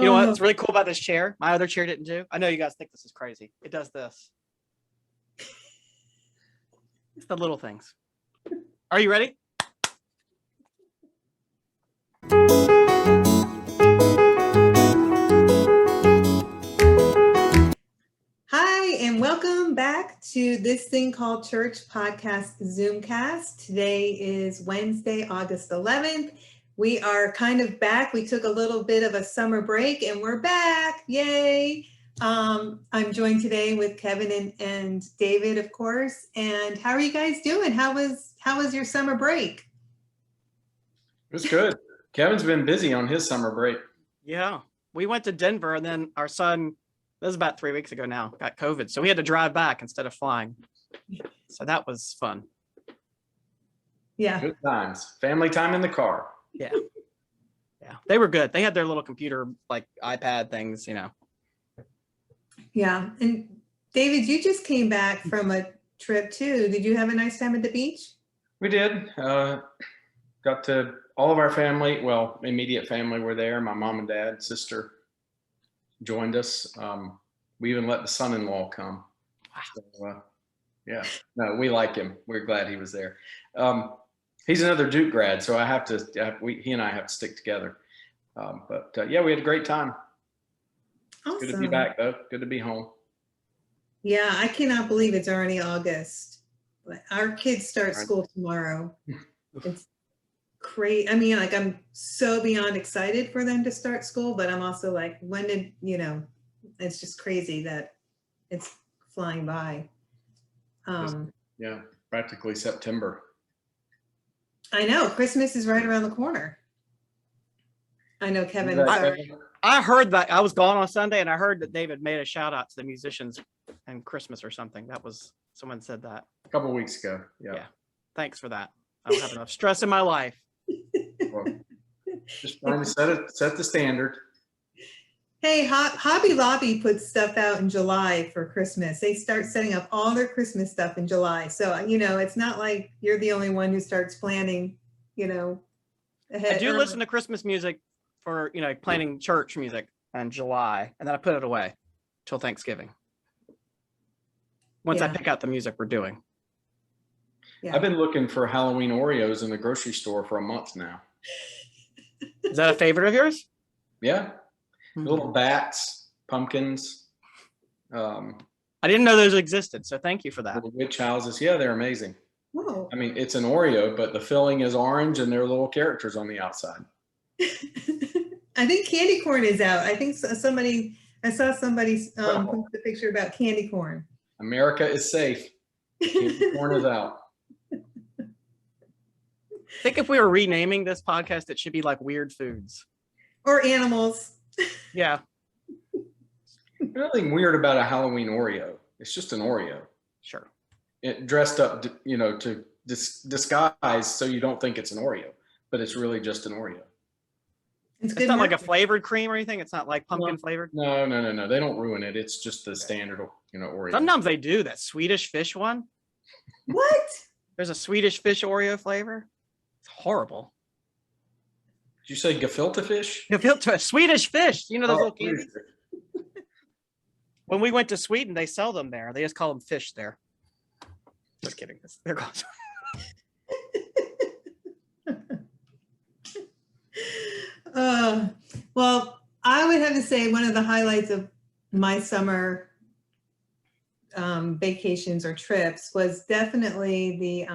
You know Oh. what's really cool about this chair? My other chair didn't do. I know you guys think this is crazy. It does this. It's the little things. Are you ready? Hi, and welcome back to This Thing Called Church podcast Zoomcast. Today is Wednesday, August 11th. We are kind of back. We took a little bit of a summer break and we're back. Yay. I'm joined today with Kevin and David, of course. And how are you guys doing? How was your summer break? It was good. Kevin's been busy on his summer break. Yeah. We went to Denver and then our son, this was about 3 weeks ago now, got COVID. So we had to drive back instead of flying. So that was fun. Yeah. Good times. Family time in the car. Yeah. Yeah. They were good. They had their little computer, like iPad things, you know. Yeah. And David, you just came back from a trip too. Did you have a nice time at the beach? We did. Got to all of our family, well, immediate family were there. My mom and dad, sister joined us. We even let the son-in-law come. So, yeah, no, we like him. We're glad he was there. He's another Duke grad, so he and I have to stick together. Yeah, we had a great time. Awesome. Good to be back, though. Good to be home. Yeah, I cannot believe it's already August. Our kids start school tomorrow. It's crazy. I mean, like, I'm so beyond excited for them to start school, but I'm also like, it's just crazy that it's flying by. Yeah, practically September. I know Christmas is right around the corner. I know, Kevin. I heard that. I was gone on Sunday and I heard that David made a shout out to the musicians and Christmas or something. Someone said that a couple of weeks ago. Yeah. Thanks for that. I don't have enough stress in my life. Well, just trying to set the standard. Hey, Hobby Lobby puts stuff out in July for Christmas. They start setting up all their Christmas stuff in July. So, it's not like you're the only one who starts planning, ahead. I do listen to Christmas music for, planning church music in July, and then I put it away till Thanksgiving. Once I pick out the music we're doing. Yeah. I've been looking for Halloween Oreos in the grocery store for a month now. Is that a favorite of yours? Yeah. Mm-hmm. Little bats, pumpkins. I didn't know those existed, so thank you for that. Little witch houses. Yeah, they're amazing. Whoa. I mean, it's an Oreo, but the filling is orange and there are little characters on the outside. I think candy corn is out. I think I saw somebody post a picture about candy corn. America is safe. Candy corn is out. I think if we were renaming this podcast, it should be like weird foods. Or animals. Yeah. There's nothing weird about a Halloween Oreo. It's just an Oreo. Sure. It dressed up, to disguise so you don't think it's an Oreo, but it's really just an Oreo. It's not like a flavored cream or anything. It's not like pumpkin flavored. No. They don't ruin it. It's just the standard, Oreo. Sometimes they do that Swedish fish one. What? There's a Swedish fish Oreo flavor. It's horrible. Did you say gefilte fish? Gefilte, Swedish fish. You know those little candies? When we went to Sweden, they sell them there. They just call them fish there. Just kidding. There goes. Well, I would have to say one of the highlights of my summer vacations or trips was definitely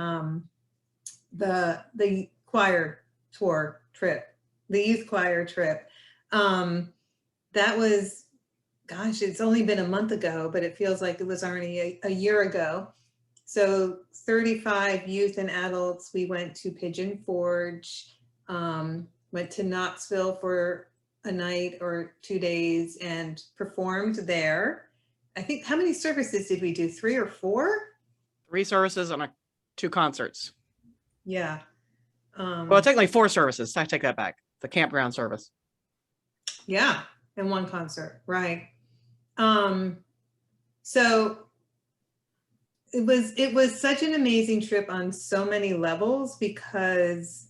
the choir tour trip, the youth choir trip. That was, gosh, it's only been a month ago, but it feels like it was already a year ago. So 35 youth and adults, we went to Pigeon Forge, went to Knoxville for a night or 2 days and performed there. I think, how many services did we do? 3 or 4? 3 services and 2 concerts. Yeah. Well, technically 4 services. I take that back. The campground service. Yeah, and 1 concert, right. So it was such an amazing trip on so many levels because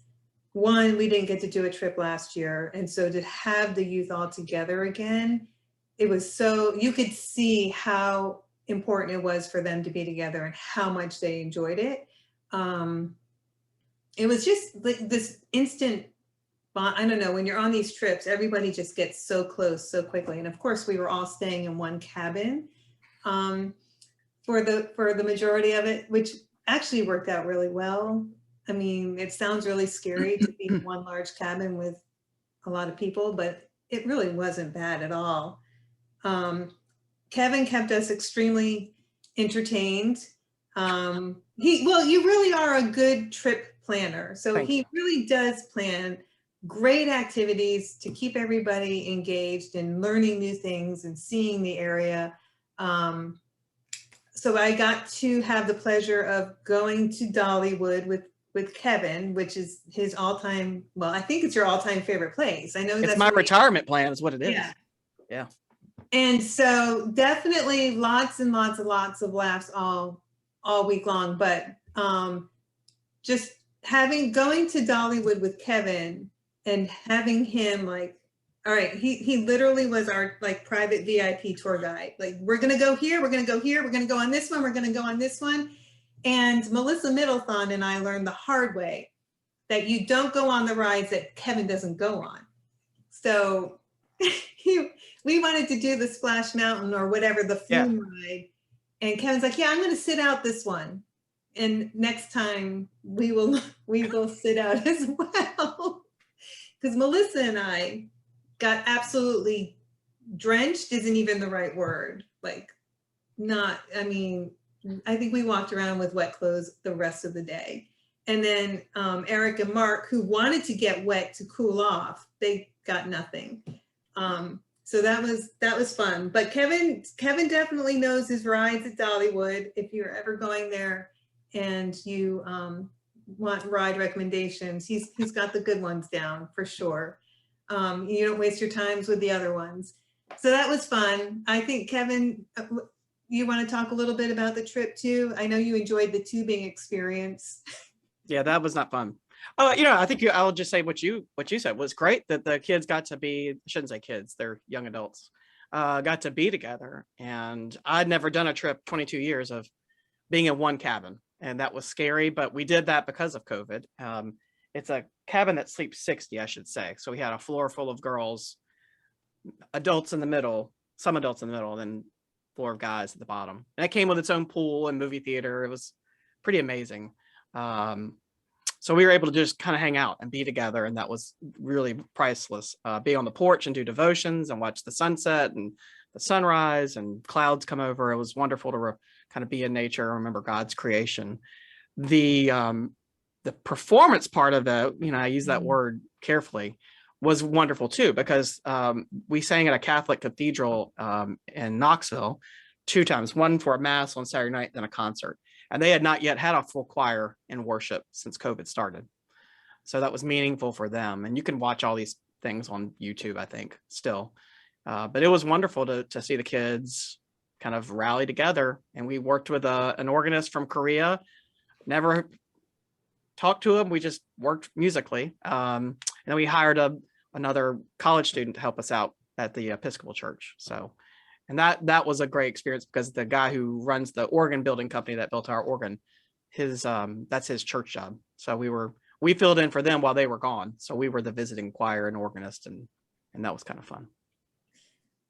one, we didn't get to do a trip last year. And so to have the youth all together again, it was so, you could see how important it was for them to be together and how much they enjoyed it. It was just like this instant bond. I don't know, when you're on these trips, everybody just gets so close so quickly. And of course, we were all staying in one cabin for the majority of it, which actually worked out really well. I mean, it sounds really scary to be in one large cabin with a lot of people, but it really wasn't bad at all. Kevin kept us extremely entertained. Well, you really are a good trip planner. So Thank he you. really does plan great activities to keep everybody engaged and learning new things and seeing the area. So I got to have the pleasure of going to Dollywood with Kevin, which is his all-time, well, I think it's your all-time favorite place. I know It's that's my what he- retirement plan is what it is. Yeah. Yeah. And so definitely lots and lots of laughs all week long. But just going to Dollywood with Kevin and having him like, all right, he literally was our like private VIP tour guide. Like, we're gonna go here, we're gonna go here, we're gonna go on this one, we're gonna go on this one. And Melissa Middlethon and I learned the hard way that you don't go on the rides that Kevin doesn't go on. So we wanted to do the Splash Mountain or whatever, the flume ride. And Kevin's like, yeah, I'm going to sit out this one. And next time we will sit out as well. Because Melissa and I got absolutely drenched isn't even the right word. Like, I think we walked around with wet clothes the rest of the day. And then Eric and Mark, who wanted to get wet to cool off, they got nothing. So that was fun. But Kevin definitely knows his rides at Dollywood. If you're ever going there and you want ride recommendations, he's got the good ones down for sure. You don't waste your times with the other ones. So that was fun. I think, Kevin, you want to talk a little bit about the trip too? I know you enjoyed the tubing experience. Yeah, that was not fun. I think I'll just say what you said was great that the kids got to be, I shouldn't say kids, they're young adults, got to be together. And I'd never done a trip 22 years of being in one cabin, and that was scary, but we did that because of COVID. It's a cabin that sleeps 60, I should say. So we had a floor full of girls, adults in the middle, some adults in the middle, and then floor of guys at the bottom. And it came with its own pool and movie theater. It was pretty amazing. So we were able to just kind of hang out and be together, and that was really priceless. Be on the porch and do devotions and watch the sunset and the sunrise and clouds come over. It was wonderful to kind of be in nature, remember God's creation. The performance part of it, I use that word carefully, was wonderful too, because we sang at a Catholic cathedral in Knoxville 2 times, one for a mass on Saturday night, then a concert. And they had not yet had a full choir in worship since COVID started. So that was meaningful for them. And you can watch all these things on YouTube, I think, still. But it was wonderful to see the kids kind of rally together. And we worked with an organist from Korea. Never talked to him. We just worked musically. And then we hired another college student to help us out at the Episcopal Church. So, and that was a great experience, because the guy who runs the organ building company that built our organ, that's his church job. So we filled in for them while they were gone. So we were the visiting choir and organist, and that was kind of fun.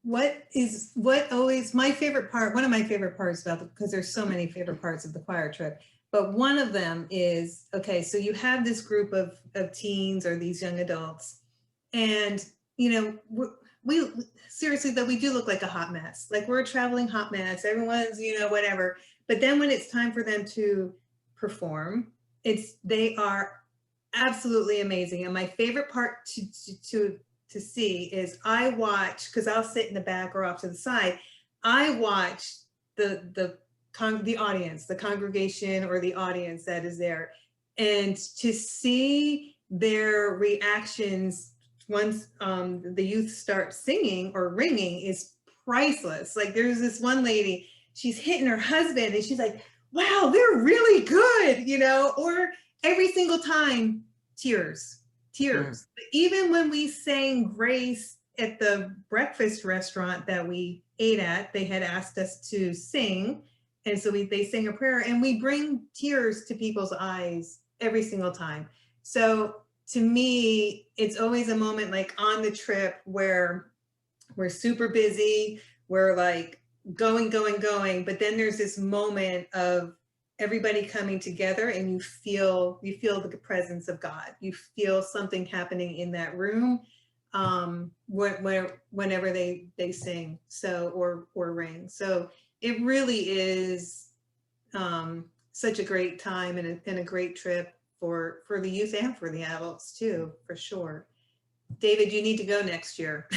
One of my favorite parts about because there's so many favorite parts of the choir trip, but one of them is, okay, so you have this group of teens or these young adults, and we seriously, that we do look like a hot mess. Like, we're a traveling hot mess. Everyone's, whatever. But then when it's time for them to perform, they are absolutely amazing. And my favorite part to see is I watch, because I'll sit in the back or off to the side. I watch the audience, the congregation or the audience that is there, and to see their reactions once the youth start singing or ringing is priceless. Like, there's this one lady, she's hitting her husband and she's like, wow, they're really good, or every single time, tears. tears. Even when we sang Grace at the breakfast restaurant that we ate at, they had asked us to sing. And so they sang a prayer, and we bring tears to people's eyes every single time. So to me, it's always a moment like on the trip where we're super busy, we're like going, but then there's this moment of everybody coming together, and you feel the presence of God. You feel something happening in that room whenever they sing or ring. So it really is such a great time and a great trip for the youth and for the adults too, for sure. David, you need to go next year.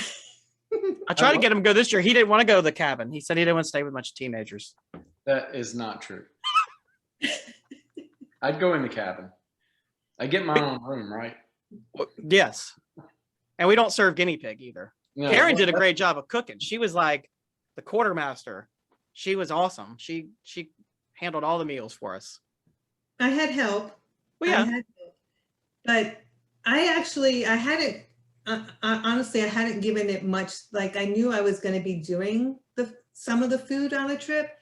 I tried to get him to go this year. He didn't want to go to the cabin. He said he didn't want to stay with a bunch of teenagers. That is not true. I'd go in the cabin. I get my own room, right? Yes. And we don't serve guinea pig either. No, Karen did a great job of cooking. She was like the quartermaster. She was awesome. She handled all the meals for us. I had help. Well, yeah. I had help. But I hadn't, honestly, I hadn't given it much. Like, I knew I was going to be doing some of the food on the trip,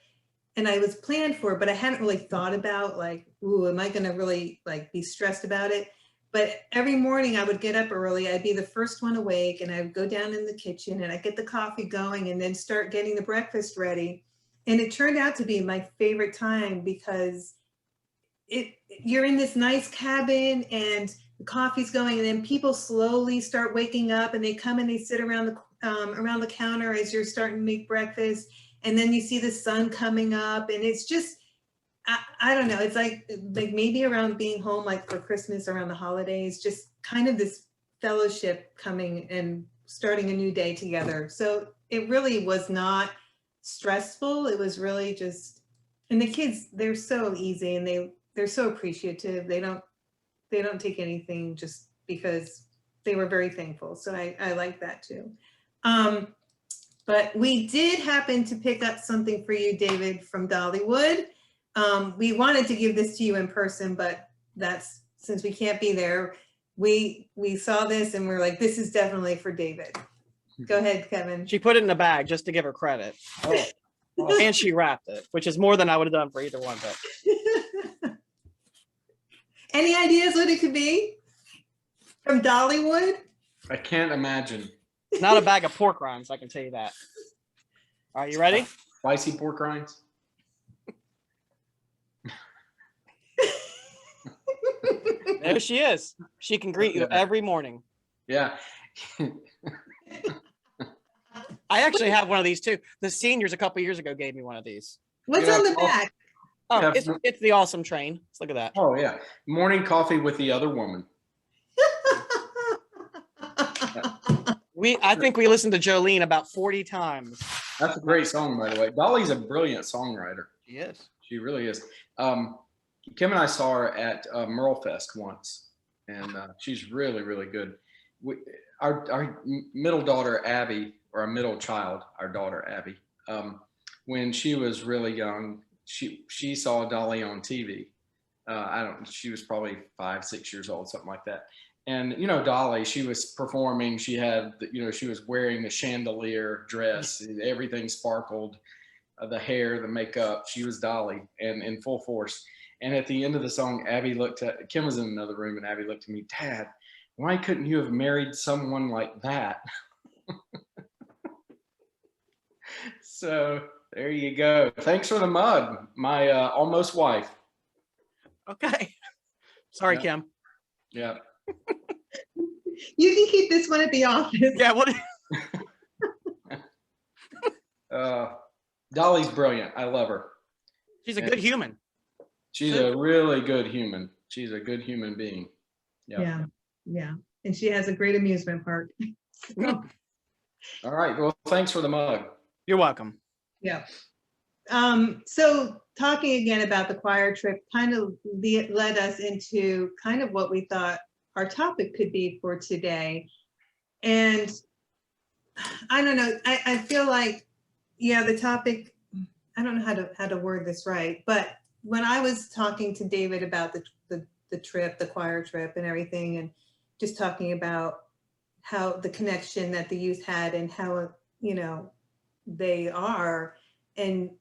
and I was planned for it, but I hadn't really thought about like, ooh, am I going to really like be stressed about it? But every morning I would get up early. I'd be the first one awake, and I would go down in the kitchen and I'd get the coffee going and then start getting the breakfast ready. And it turned out to be my favorite time because you're in this nice cabin and the coffee's going, and then people slowly start waking up, and they come and they sit around the counter as you're starting to make breakfast. And then you see the sun coming up, and it's just, I don't know. It's like maybe around being home, like for Christmas, around the holidays, just kind of this fellowship coming and starting a new day together. So it really was not stressful. It was really just, and the kids, they're so easy, and they're so appreciative. They don't take anything just because they were very thankful. So I like that too. But we did happen to pick up something for you, David, from Dollywood. We wanted to give this to you in person, but since we can't be there, we saw this and we're like, this is definitely for David. Go ahead, Kevin. She put it in the bag just to give her credit. Oh. And she wrapped it, which is more than I would have done for either one. But any ideas what it could be from Dollywood? I can't imagine. It's not a bag of pork rinds, I can tell you that. All right, you ready? Spicy pork rinds? There she is. She can greet you every morning. Yeah. I actually have one of these too. The seniors a couple years ago gave me one of these. What's on the back? Oh, Yeah. it's the awesome train. Let's look at that. Oh, yeah. Morning coffee with the other woman. I think we listened to Jolene about 40 times. That's a great song, by the way. Dolly's a brilliant songwriter. She is. She really is. Kim and I saw her at Merlefest once, and she's really, really good. Our middle daughter, Abby, or our middle child, our daughter, Abby, when she was really young, she saw Dolly on TV. She was probably 5, 6 years old, something like that. And, Dolly, she was performing, she had, she was wearing the chandelier dress, everything sparkled, the hair, the makeup, she was Dolly and in full force. And at the end of the song, Kim was in another room, and Abby looked at me, Dad, why couldn't you have married someone like that? So there you go. Thanks for the mug, my almost wife. Okay. Sorry, Yeah. Kim. Yeah. You can keep this one at the office. Yeah, what? Dolly's brilliant. I love her. She's a good human. She's a really good human. She's a good human being. Yeah. And she has a great amusement park. All right. Well, thanks for the mug. You're welcome. Yeah. So talking again about the choir trip kind of led us into kind of what we thought our topic could be for today. And I don't know, I feel like, the topic, I don't know how to word this right, but when I was talking to David about the trip, the choir trip and everything, and just talking about how the connection that the youth had and how, you know, they are. And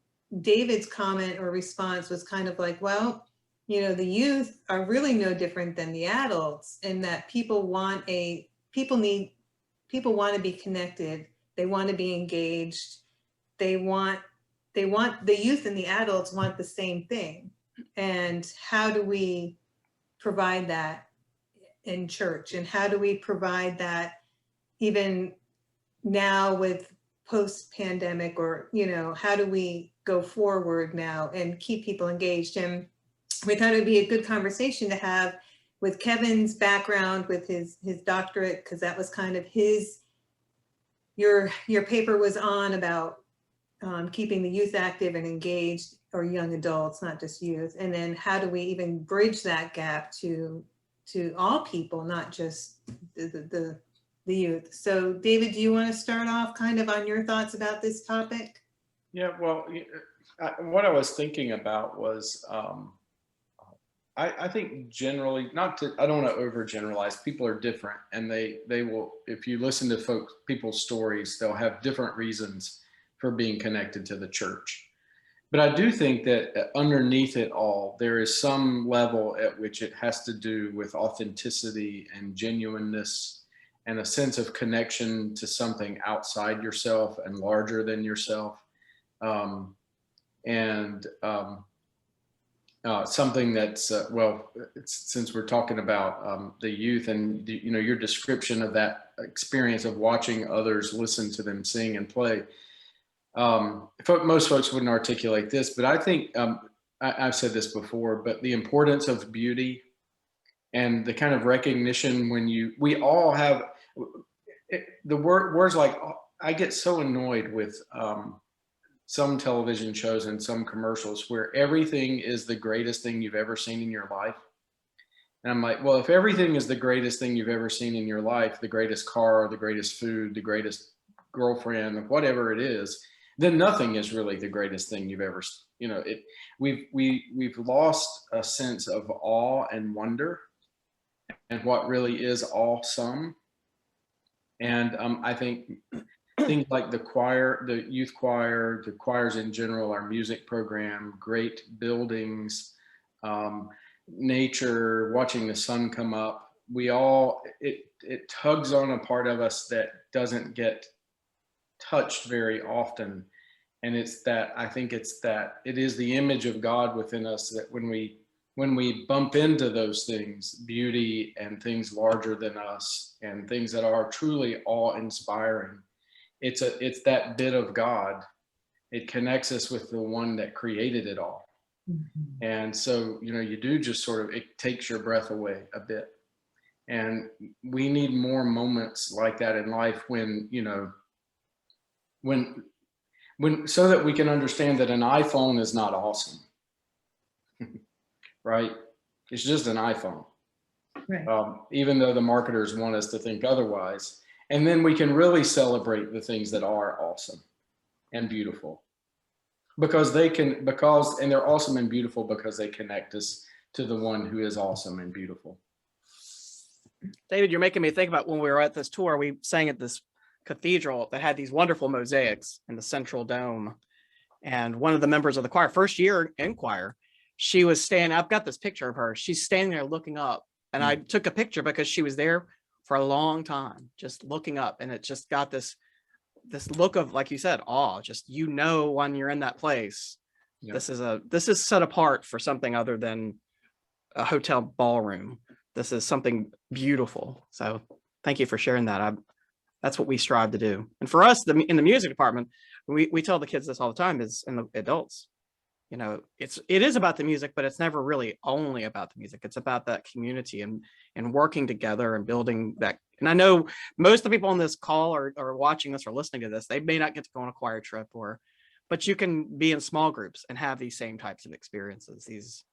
David's comment or response was kind of like, well, you know, the youth are really no different than the adults, in that people want to be connected. They want to be engaged. They want the youth and the adults want the same thing. And how do we provide that in church? And how do we provide that even now with post-pandemic, or, you know, how do we go forward now and keep people engaged? And we thought it would be a good conversation to have with Kevin's background, with his doctorate, because that was kind of your paper was on about keeping the youth active and engaged, or young adults, not just youth. And then how do we even bridge that gap to all people, not just the youth? So David, do you want to start off kind of on your thoughts about this topic? Yeah, well, what I was thinking about was, I think generally, I don't want to overgeneralize. People are different, and they will, if you listen to people's stories, they'll have different reasons for being connected to the church. But I do think that underneath it all, there is some level at which it has to do with authenticity and genuineness, and a sense of connection to something outside yourself and larger than yourself. Something that's, since we're talking about the youth and you know, your description of that experience of watching others listen to them sing and play, most folks wouldn't articulate this, but I think, I've said this before, but the importance of beauty and the kind of recognition we all have, the words like, I get so annoyed with some television shows and some commercials where everything is the greatest thing you've ever seen in your life. And I'm like, well, if everything is the greatest thing you've ever seen in your life, the greatest car, the greatest food, the greatest girlfriend, whatever it is, then nothing is really the greatest thing you've ever, you know, we've lost a sense of awe and wonder and what really is awesome. And I think things like the choir, the youth choir, the choirs in general, our music program, great buildings, nature, watching the sun come up, it tugs on a part of us that doesn't get touched very often. And I think it is the image of God within us, that when we bump into those things, beauty and things larger than us and things that are truly awe-inspiring, it's that bit of God. It connects us with the one that created it all. Mm-hmm. And so, you know, you do just sort of, it takes your breath away a bit. And we need more moments like that in life when, you know, so that we can understand that an iPhone is not awesome. Right? It's just an iPhone. Right. Even though the marketers want us to think otherwise. And then we can really celebrate the things that are awesome and beautiful, and they're awesome and beautiful because they connect us to the one who is awesome and beautiful. David, you're making me think about when we were at this tour, we sang at this cathedral that had these wonderful mosaics in the central dome. And one of the members of the choir, first year in choir, she was standing, I've got this picture of her. She's standing there looking up, and I took a picture because she was there for a long time, just looking up. And it just got this look of, like you said, awe, just, you know, when you're in that place, yeah. This is set apart for something other than a hotel ballroom. This is something beautiful. So thank you for sharing that. That's what we strive to do. And for us, in the music department, we tell the kids this all the time, is, and the adults, you know, it is about the music, but it's never really only about the music. It's about that community and working together and building that. And I know most of the people on this call or watching this or listening to this, they may not get to go on a choir trip, but you can be in small groups and have these same types of experiences, these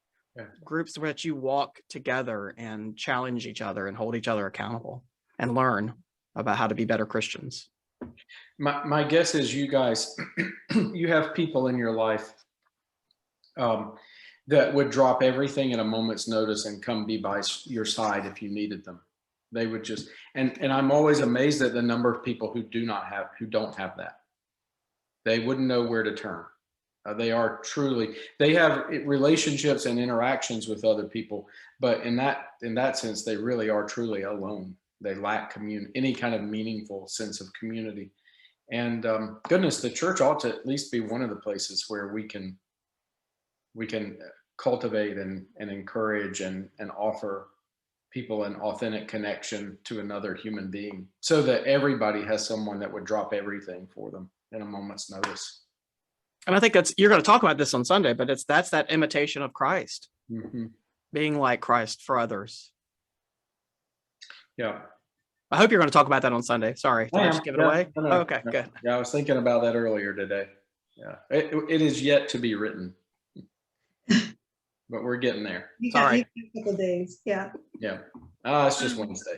groups where you walk together and challenge each other and hold each other accountable and learn about how to be better Christians. My guess is you guys, you have people in your life that would drop everything at a moment's notice and come be by your side if you needed them. They would just, and I'm always amazed at the number of people who don't have that. They wouldn't know where to turn. They have relationships and interactions with other people, but in that sense, they really are truly alone. They lack any kind of meaningful sense of community. And goodness, the church ought to at least be one of the places where we can cultivate and encourage and offer people an authentic connection to another human being, so that everybody has someone that would drop everything for them in a moment's notice. And I think you're going to talk about this on Sunday, but that's that imitation of Christ, being like Christ for others. Yeah. I hope you're going to talk about that on Sunday. Sorry, did I just give it away? No, okay, no. good. Yeah, I was thinking about that earlier today. Yeah, it is yet to be written, but we're getting there. Sorry. A couple days. Yeah. Yeah. It's just Wednesday.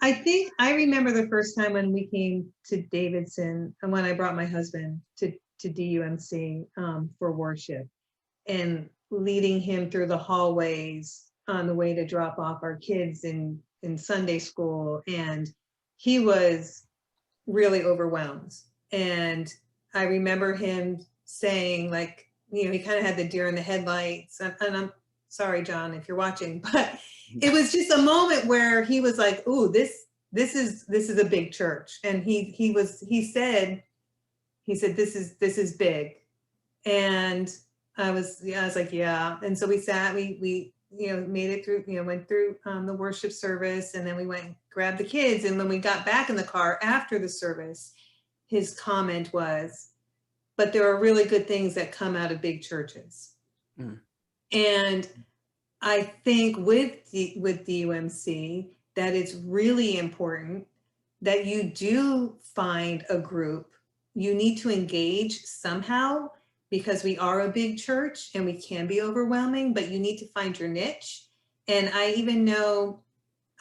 I think I remember the first time when we came to Davidson and when I brought my husband to DUMC for worship, and leading him through the hallways on the way to drop off our kids in Sunday school. And he was really overwhelmed. And I remember him saying, like, he kind of had the deer in the headlights. And I'm sorry, John, if you're watching, but it was just a moment where he was like, "Ooh, this is a big church." And he said, this is big. And I was like, yeah. And so we sat, we made it through, went through the worship service, and then we went and grabbed the kids. And when we got back in the car after the service, his comment was, "But there are really good things that come out of big churches." And I think with DUMC, that it's really important that you do find a group. You need to engage somehow, because we are a big church and we can be overwhelming, but you need to find your niche. And I even know,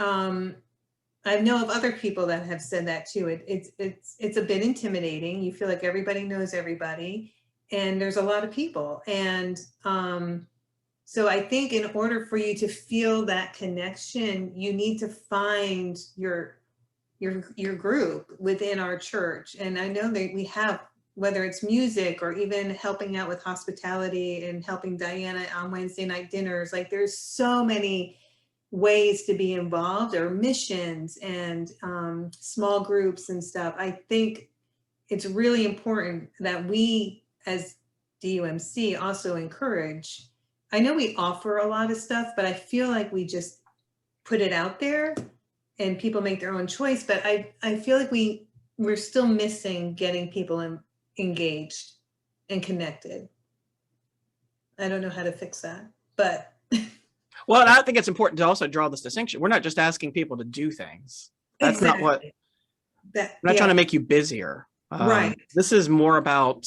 I know of other people that have said that too. It's a bit intimidating. You feel like everybody knows everybody, and there's a lot of people. And so I think in order for you to feel that connection, you need to find your group within our church. And I know that we have, whether it's music or even helping out with hospitality and helping Diana on Wednesday night dinners, like there's so many ways to be involved, or missions and small groups and stuff. I think it's really important that we as DUMC also encourage. I know we offer a lot of stuff, but I feel like we just put it out there and people make their own choice. But I feel like we're still missing getting people engaged and connected. I don't know how to fix that, but. Well, I think it's important to also draw this distinction. We're not just asking people to do things. That's Exactly. not what, we're not trying to make you busier. Right. This is more about,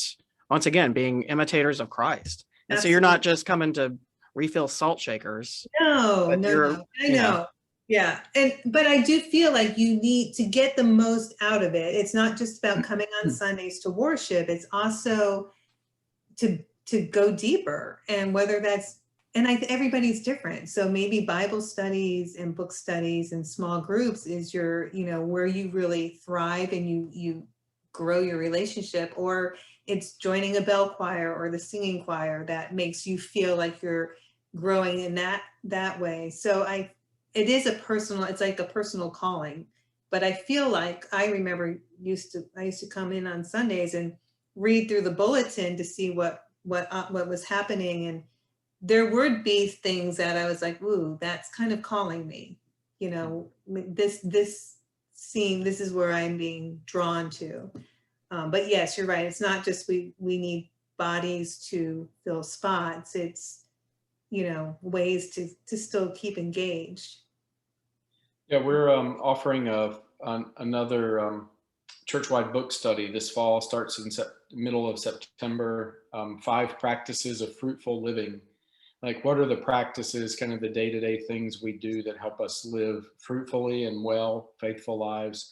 once again, being imitators of Christ. And so you're not just coming to refill salt shakers. No. I know. Yeah. But I do feel like you need to get the most out of it. It's not just about coming on Sundays to worship. It's also to go deeper, and whether that's, and everybody's different. So maybe Bible studies and book studies and small groups is your, where you really thrive and you grow your relationship, or it's joining a bell choir or the singing choir that makes you feel like you're growing in that way. So it's like a personal calling. But I feel like I remember I used to come in on Sundays and read through the bulletin to see what was happening, and there would be things that I was like, ooh, that's kind of calling me. This is where I'm being drawn to. But yes, you're right. It's not just we need bodies to fill spots. It's, ways to still keep engaged. Yeah, we're offering another church-wide book study this fall. Starts in middle of September. 5 practices of fruitful living. Like, what are the practices, kind of the day-to-day things we do that help us live fruitfully and well, faithful lives?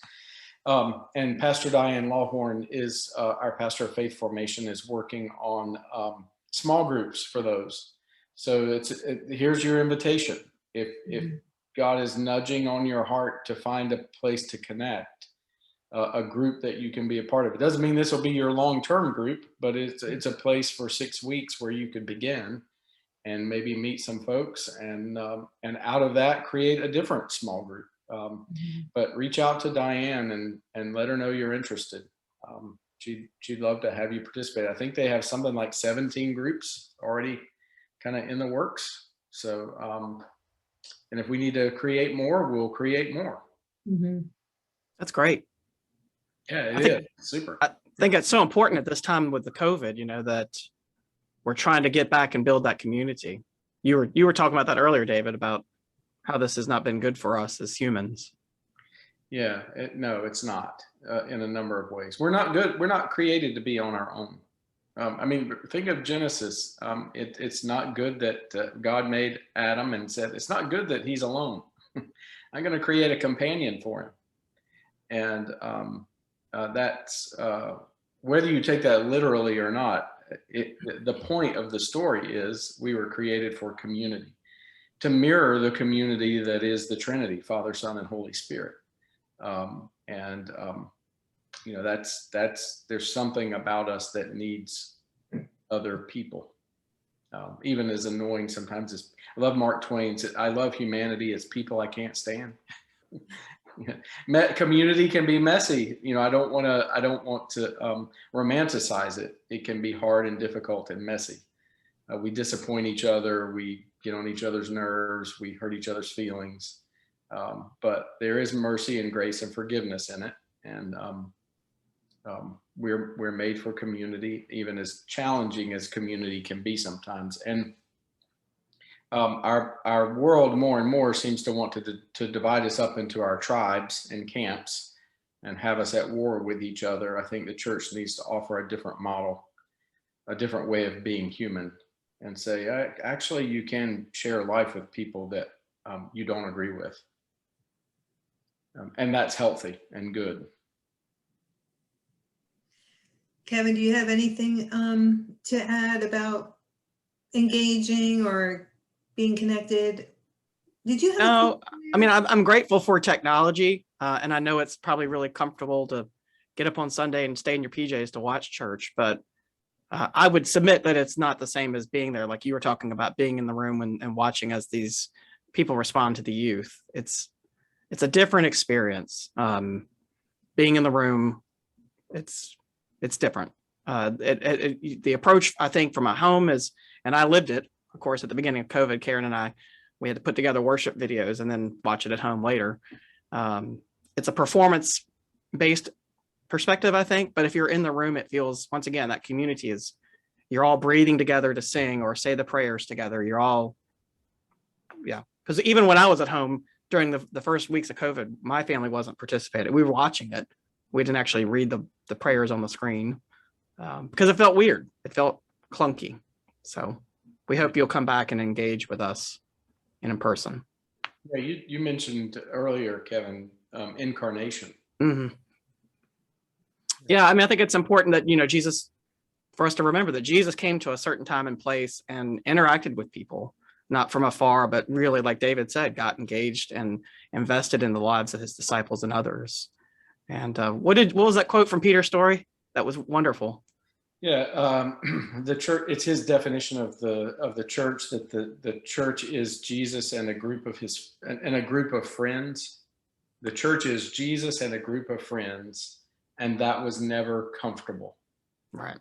And Pastor Diane Lawhorn is our pastor of faith formation, is working on small groups for those. So here's your invitation. If God is nudging on your heart to find a place to connect, a group that you can be a part of. It doesn't mean this will be your long-term group, but it's a place for 6 weeks where you could begin and maybe meet some folks, and out of that create a different small group. But reach out to Diane and let her know you're interested. She'd love to have you participate. I think they have something like 17 groups already kind of in the works. So, and if we need to create more, we'll create more. That's great. Yeah, I think- is super. I think it's so important at this time with the COVID, you know, that we're trying to get back and build that community. You were talking about that earlier, David, about how this has not been good for us as humans. Yeah, no, it's not, in a number of ways. We're not good. We're not created to be on our own. I mean, think of Genesis. It's not good that God made Adam and said, it's not good that he's alone. I'm going to create a companion for him. And that's, whether you take that literally or not, the point of the story is we were created for community, to mirror the community that is the Trinity, Father, Son, and Holy Spirit. You know, there's something about us that needs other people, even as annoying sometimes as. I love Mark Twain said, I love humanity as people I can't stand. Community can be messy. You know, I don't want to romanticize it. It can be hard and difficult and messy. We disappoint each other. We get on each other's nerves. We hurt each other's feelings. But there is mercy and grace and forgiveness in it. And we're made for community, even as challenging as community can be sometimes. And our world more and more seems to want to divide us up into our tribes and camps and have us at war with each other. I think the church needs to offer a different model, a different way of being human, and say, actually, you can share life with people that you don't agree with. And that's healthy and good. Kevin, do you have anything to add about engaging or being connected? Did you have? No, I mean, I'm grateful for technology, and I know it's probably really comfortable to get up on Sunday and stay in your PJs to watch church, but I would submit that it's not the same as being there, like you were talking about, being in the room and watching as these people respond to the youth. It's a different experience. Being in the room, it's different. The approach, I think, from a home is, and I lived it, of course, at the beginning of COVID. Karen and I, we had to put together worship videos and then watch it at home later. It's a performance-based perspective, I think, but if you're in the room, it feels, once again, that community is, you're all breathing together to sing or say the prayers together. You're all, yeah. Because even when I was at home during the first weeks of COVID, my family wasn't participating. We were watching it. We didn't actually read the prayers on the screen because it felt weird. It felt clunky. So we hope you'll come back and engage with us in person. Yeah, you mentioned earlier, Kevin, incarnation. Mm-hmm. Yeah, I mean, I think it's important that, you know, for us to remember that Jesus came to a certain time and place and interacted with people, not from afar, but really, like David said, got engaged and invested in the lives of his disciples and others. And what was that quote from Peter's story? That was wonderful. Yeah, the church. It's his definition of the church, that the church is Jesus and a group of friends. The church is Jesus and a group of friends, and that was never comfortable, right?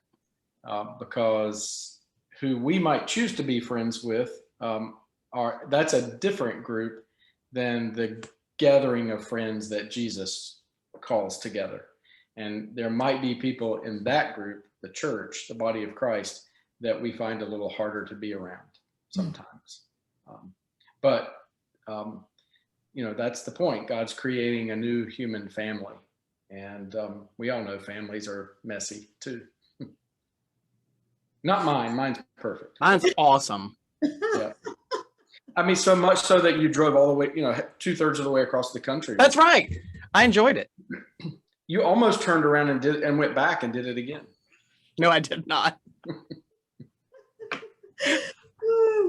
Because who we might choose to be friends with that's a different group than the gathering of friends that Jesus calls together. And there might be people in that group, the church, the body of Christ, that we find a little harder to be around sometimes. But you know, that's the point. God's creating a new human family. And we all know families are messy too. Not mine. Mine's perfect. Mine's awesome. Yeah. I mean, so much so that you drove all the way, you know, 2/3 of the way across the country. That's right. I enjoyed it. You almost turned around and went back and did it again. No, I did not.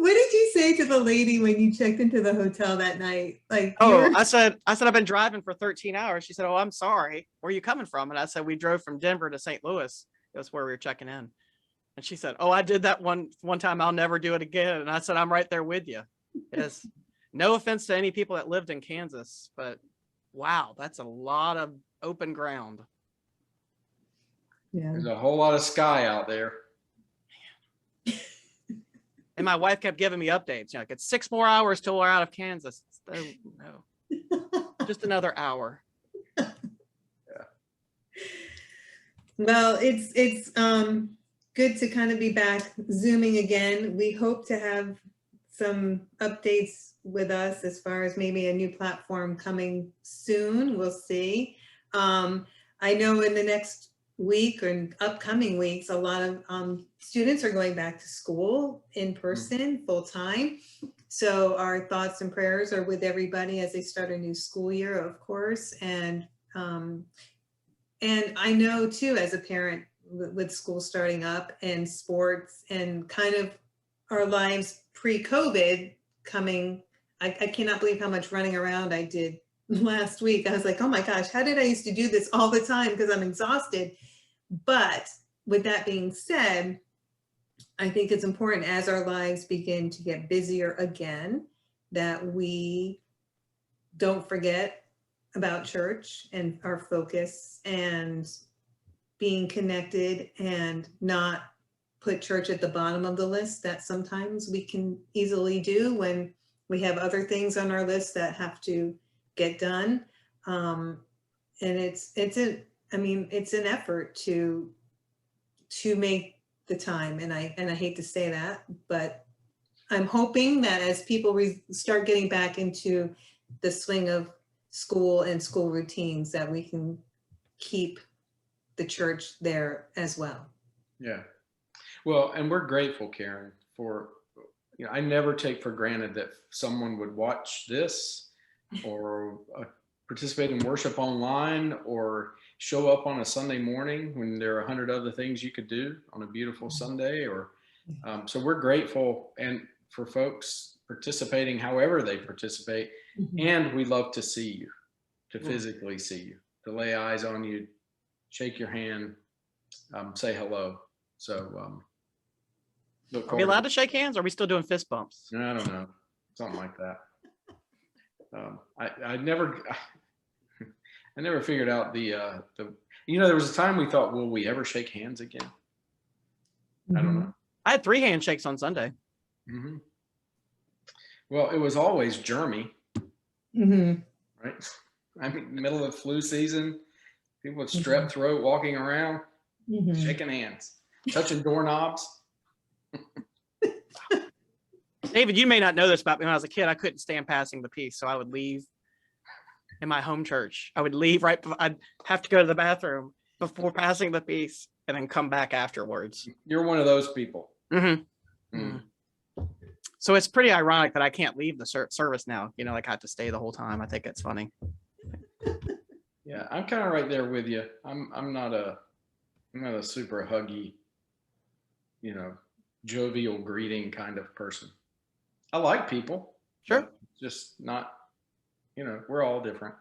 What did you say to the lady when you checked into the hotel that night? Like, Oh, I said, I've been driving for 13 hours. She said, oh, I'm sorry. Where are you coming from? And I said, we drove from Denver to St. Louis. That's where we were checking in. And she said, oh, I did that one time. I'll never do it again. And I said, I'm right there with you. Yes. No offense to any people that lived in Kansas, but wow, that's a lot of open ground. yeah. There's a whole lot of sky out there. And my wife kept giving me updates. You know, like it's 6 more hours till we're out of Kansas. Oh, no, just another hour. Well, it's good to kind of be back Zooming again. We hope to have some updates with us as far as maybe a new platform coming soon. We'll see. I know in the next week or in upcoming weeks, a lot of students are going back to school in person full time. So our thoughts and prayers are with everybody as they start a new school year, of course. And I know too, as a parent with school starting up and sports and kind of our lives pre-COVID coming, I cannot believe how much running around I did last week. I was like, oh my gosh, how did I used to do this all the time? Because I'm exhausted. But with that being said, I think it's important as our lives begin to get busier again, that we don't forget about church and our focus and being connected and not put church at the bottom of the list that sometimes we can easily do when we have other things on our list that have to get done. And it's an effort to make the time. And I hate to say that, but I'm hoping that as people start getting back into the swing of school and school routines, that we can keep the church there as well. Yeah. Well, and we're grateful, Karen, for, I never take for granted that someone would watch this or participate in worship online or show up on a Sunday morning when there are 100 other things you could do on a beautiful Sunday. Or so we're grateful and for folks participating however they participate. And we love to see you, to physically see you, to lay eyes on you, shake your hand, say hello. So Are we allowed to shake hands? Or are we still doing fist bumps? I don't know, something like that. I never figured out the there was a time we thought, will we ever shake hands again? I don't know. I had 3 handshakes on Sunday. Well, it was always Jeremy, right? I mean, middle of flu season, people with strep throat walking around, shaking hands, touching doorknobs. David, you may not know this about me. When I was a kid, I couldn't stand passing the peace. So I would leave in my home church. I would leave right before, I'd have to go to the bathroom before passing the peace and then come back afterwards. You're one of those people. So it's pretty ironic that I can't leave the service now. Like I have to stay the whole time. I think it's funny. Yeah, I'm kind of right there with you. I'm not a super huggy, jovial greeting kind of person. I like people. Sure. Just not, we're all different.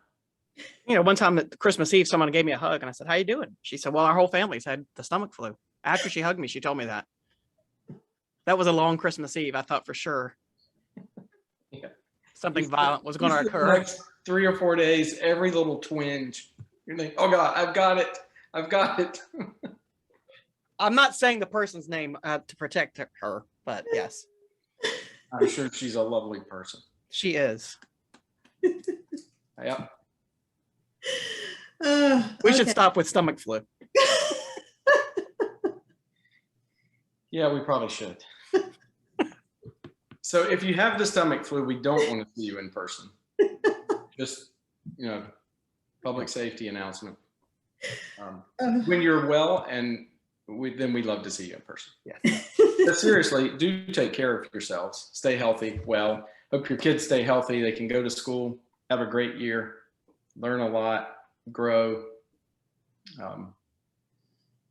One time at Christmas Eve, someone gave me a hug and I said, how you doing? She said, well, our whole family's had the stomach flu. After she hugged me, she told me that. That was a long Christmas Eve. I thought for sure something violent was going to occur. Next 3 or 4 days, every little twinge, you're like, oh God, I've got it. I'm not saying the person's name to protect her, but yes. I'm sure she's a lovely person. She is. Yep. We should stop with stomach flu. Yeah, we probably should. So if you have the stomach flu, we don't want to see you in person. Just, public safety announcement. When you're well, and then we'd love to see you in person. Yeah. But seriously, do take care of yourselves. Stay healthy. Well, hope your kids stay healthy. They can go to school, have a great year, learn a lot, grow,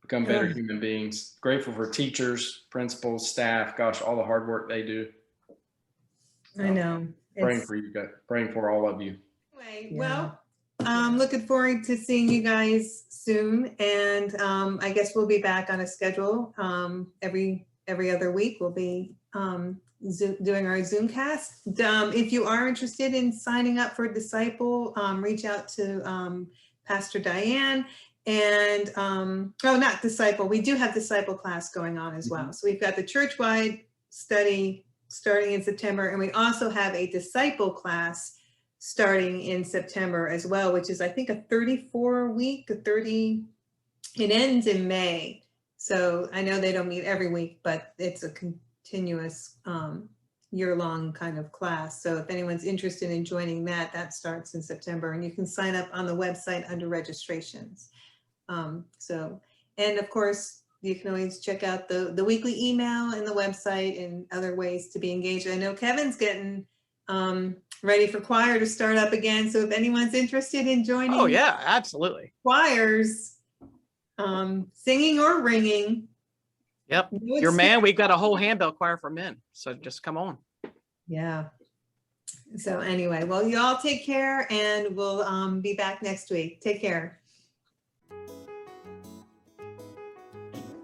become better human beings. Grateful for teachers, principals, staff. Gosh, all the hard work they do. I know. Praying It's- for you guys, praying for all of you. Anyway, Yeah. well, looking forward to seeing you guys soon, and I guess we'll be back on a schedule. Every other week we'll be doing our Zoomcast. If you are interested in signing up for Disciple, reach out to Pastor Diane. And not Disciple. We do have Disciple class going on as well. So we've got the church-wide study starting in September, and we also have a Disciple class starting in September as well, which is I think a 34-week, it ends in May. So I know they don't meet every week, but it's a continuous year-long kind of class. So if anyone's interested in joining that, that starts in September, and you can sign up on the website under registrations. And of course, you can always check out the weekly email and the website and other ways to be engaged. I know Kevin's getting ready for choir to start up again. So if anyone's interested in joining Oh yeah, absolutely. choirs, singing or ringing. Yep. no Your man, excuse. we've got a whole handbell choir for men. So just come on. Yeah. So anyway, well, you all take care, and we'll be back next week. Take care.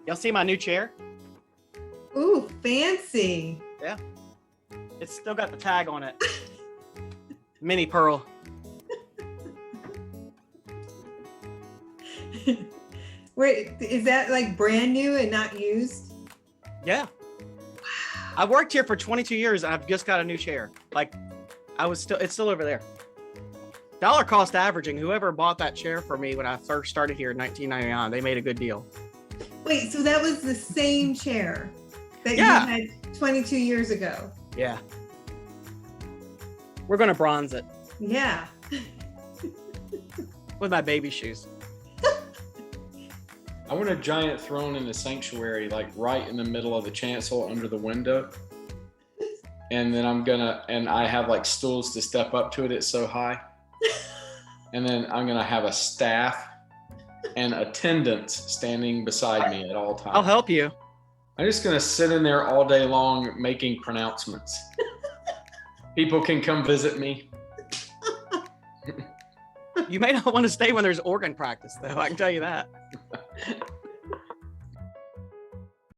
Y'all see my new chair? Ooh, fancy. It's still got the tag on it. Mini Pearl. Wait, is that like brand new and not used? Yeah. I've worked here for 22 years and I've just got a new chair. Like it's still over there. Dollar cost averaging, whoever bought that chair for me when I first started here in 1999, they made a good deal. Wait, so that was the same chair that Yeah. you had 22 years ago? Yeah. We're going to bronze it Yeah. with my baby shoes. I want a giant throne in the sanctuary, like right in the middle of the chancel under the window. And then I have like stools to step up to it. It's so high. And then I'm going to have a staff and attendants standing beside me at all times. I'll help you. I'm just going to sit in there all day long making pronouncements. People can come visit me. You may not want to stay when there's organ practice, though. I can tell you that.